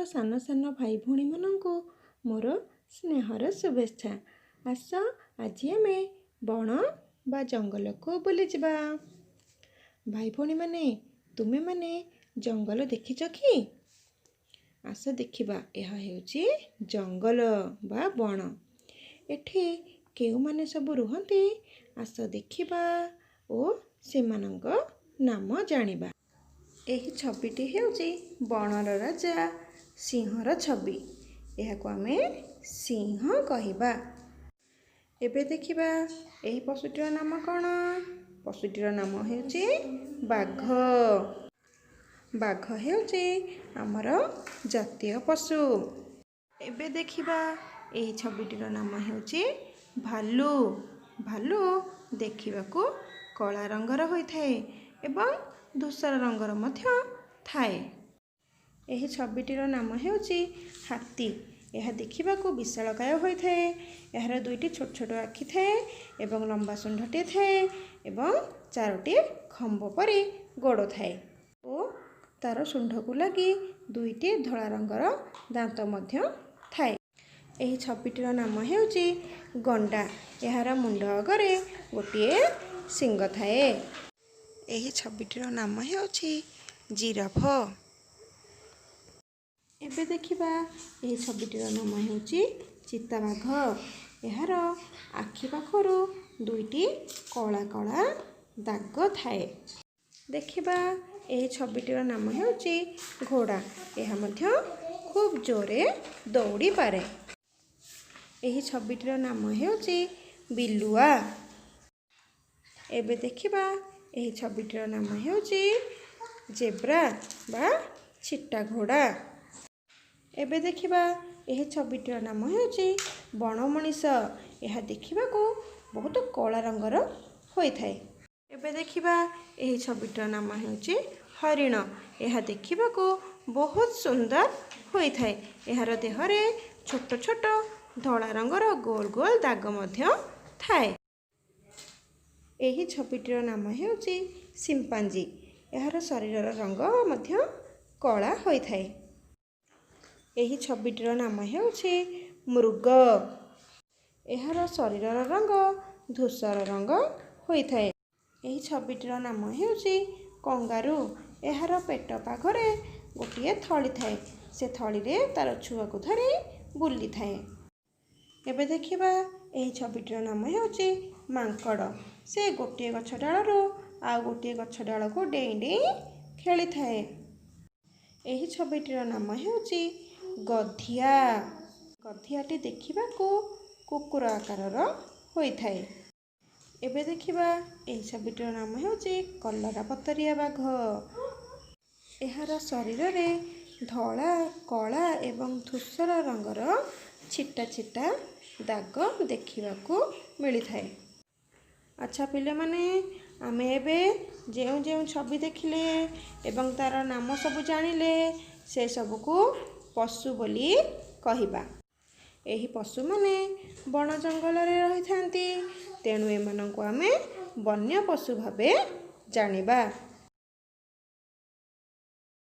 ମୋର ସାନ ସାନ ଭାଇ ଭଉଣୀମାନଙ୍କୁ ମୋର ସ୍ନେହର ଶୁଭେଚ୍ଛା। ଆସ ଆଜି ଆମେ ବଣ ବା ଜଙ୍ଗଲକୁ ବୁଲିଯିବା। ଭାଇ ଭଉଣୀମାନେ, ତୁମେମାନେ ଜଙ୍ଗଲ ଦେଖିଛ କି? ଆସ ଦେଖିବା। ଏହା ହେଉଛି ଜଙ୍ଗଲ ବା ବଣ। ଏଠି କେଉଁମାନେ ସବୁ ରୁହନ୍ତି ଆସ ଦେଖିବା ଓ ସେମାନଙ୍କ ନାମ ଜାଣିବା। ଏହି ଛବିଟି ହେଉଛି ବଣର ରାଜା ସିଂହର ଛବି। ଏହାକୁ ଆମେ ସିଂହ କହିବା। ଏବେ ଦେଖିବା ଏହି ପଶୁଟିର ନାମ କ'ଣ? ପଶୁଟିର ନାମ ହେଉଛି ବାଘ। ବାଘ ହେଉଛି ଆମର ଜାତୀୟ ପଶୁ। ଏବେ ଦେଖିବା ଏହି ଛବିଟିର ନାମ ହେଉଛି ଭାଲୁ। ଭାଲୁ ଦେଖିବାକୁ କଳା ରଙ୍ଗର ହୋଇଥାଏ ଏବଂ ଧୂସର ରଙ୍ଗର ମଧ୍ୟ ଥାଏ। ଏହି ଛବିଟିର ନାମ ହେଉଛି ହାତୀ। ଏହା ଦେଖିବାକୁ ବିଶାଳକାୟ ହୋଇଥାଏ। ଏହାର ଦୁଇଟି ଛୋଟ ଛୋଟ ଆଖି ଥାଏ ଏବଂ ଲମ୍ବା ଶୁଣ୍ଢଟିଏ ଥାଏ ଏବଂ ଚାରୋଟି ଖମ୍ବ ପରି ଗୋଡ଼ ଥାଏ ଓ ତାର ଶୁଣ୍ଢକୁ ଲାଗି ଦୁଇଟି ଧଳା ରଙ୍ଗର ଦାନ୍ତ ମଧ୍ୟ ଥାଏ। ଏହି ଛବିଟିର ନାମ ହେଉଛି ଗଣ୍ଡା। ଏହାର ମୁଣ୍ଡ ଅଗରେ ଗୋଟିଏ ଶିଙ୍ଗ ଥାଏ। ଏହି ଛବିଟିର ନାମ ହେଉଛି ଜିରାଫ। ଏବେ ଦେଖିବା ଏହି ଛବିଟିର ନାମ ହେଉଛି ଚିତାବାଘ। ଏହାର ଆଖି ପାଖରୁ ଦୁଇଟି କଳା କଳା ଦାଗ ଥାଏ। ଦେଖିବା ଏହି ଛବିଟିର ନାମ ହେଉଛି ଘୋଡ଼ା। ଏହା ମଧ୍ୟ ଖୁବ୍ ଜୋରରେ ଦୌଡ଼ିପାରେ। ଏହି ଛବିଟିର ନାମ ହେଉଛି ବିଲୁଆ। ଏବେ ଦେଖିବା ଏହି ଛବିଟିର ନାମ ହେଉଛି ଜେବ୍ରା ବା ଚିଟା ଘୋଡ଼ା। ଏବେ ଦେଖିବା ଏହି ଛବିଟିର ନାମ ହେଉଛି ବଣ ମଣିଷ। ଏହା ଦେଖିବାକୁ ବହୁତ କଳା ରଙ୍ଗର ହୋଇଥାଏ। ଏବେ ଦେଖିବା ଏହି ଛବିଟିର ନାମ ହେଉଛି ହରିଣ। ଏହା ଦେଖିବାକୁ ବହୁତ ସୁନ୍ଦର ହୋଇଥାଏ। ଏହାର ଦେହରେ ଛୋଟ ଛୋଟ ଧଳା ରଙ୍ଗର ଗୋଲ ଗୋଲ ଦାଗ ମଧ୍ୟ ଥାଏ। ଏହି ଛବିଟିର ନାମ ହେଉଛି ସିମ୍ପାଞ୍ଜି। ଏହାର ଶରୀରର ରଙ୍ଗ ମଧ୍ୟ କଳା ହୋଇଥାଏ। ଏହି ଛବିଟିର ନାମ ହେଉଛି ମୃଗ। ଏହାର ଶରୀରର ରଙ୍ଗ ଧୂସର ରଙ୍ଗ ହୋଇଥାଏ। ଏହି ଛବିଟିର ନାମ ହେଉଛି କଙ୍ଗାରୁ। ଏହାର ପେଟ ପାଖରେ ଗୋଟିଏ ଥଳି ଥାଏ। ସେ ଥଳିରେ ତାର ଛୁଆକୁ ଧରି ବୁଲିଥାଏ। ଏବେ ଦେଖିବା ଏହି ଛବିଟିର ନାମ ହେଉଛି ମାଙ୍କଡ଼। ସେ ଗୋଟିଏ ଗଛ ଡାଳରୁ ଆଉ ଗୋଟିଏ ଗଛ ଡାଳକୁ ଡେଇଁ ଡେଇଁ ଖେଳିଥାଏ। ଏହି ଛବିଟିର ନାମ ହେଉଛି ଗଧିଆ। ଗଧିଆଟି ଦେଖିବାକୁ କୁକୁର ଆକାରର ହୋଇଥାଏ। ଏବେ ଦେଖିବା ଏହି ଛବିଟିର ନାମ ହେଉଛି କଲରାପତରିଆ ବାଘ। ଏହାର ଶରୀରରେ ଧଳା, କଳା ଏବଂ ଧୂସର ରଙ୍ଗର ଛିଟା ଛିଟା ଦାଗ ଦେଖିବାକୁ ମିଳିଥାଏ। ଆଚ୍ଛା ପିଲାମାନେ, ଆମେ ଏବେ ଯେଉଁ ଯେଉଁ ଛବି ଦେଖିଲେ ଏବଂ ତାର ନାମ ସବୁ ଜାଣିଲେ ସେ ସବୁକୁ ପଶୁ ବୋଲି କହିବା। ଏହି ପଶୁମାନେ ବଣ ଜଙ୍ଗଲରେ ରହିଥାନ୍ତି। ତେଣୁ ଏମାନଙ୍କୁ ଆମେ ବନ୍ୟ ପଶୁ ଭାବେ ଜାଣିବା।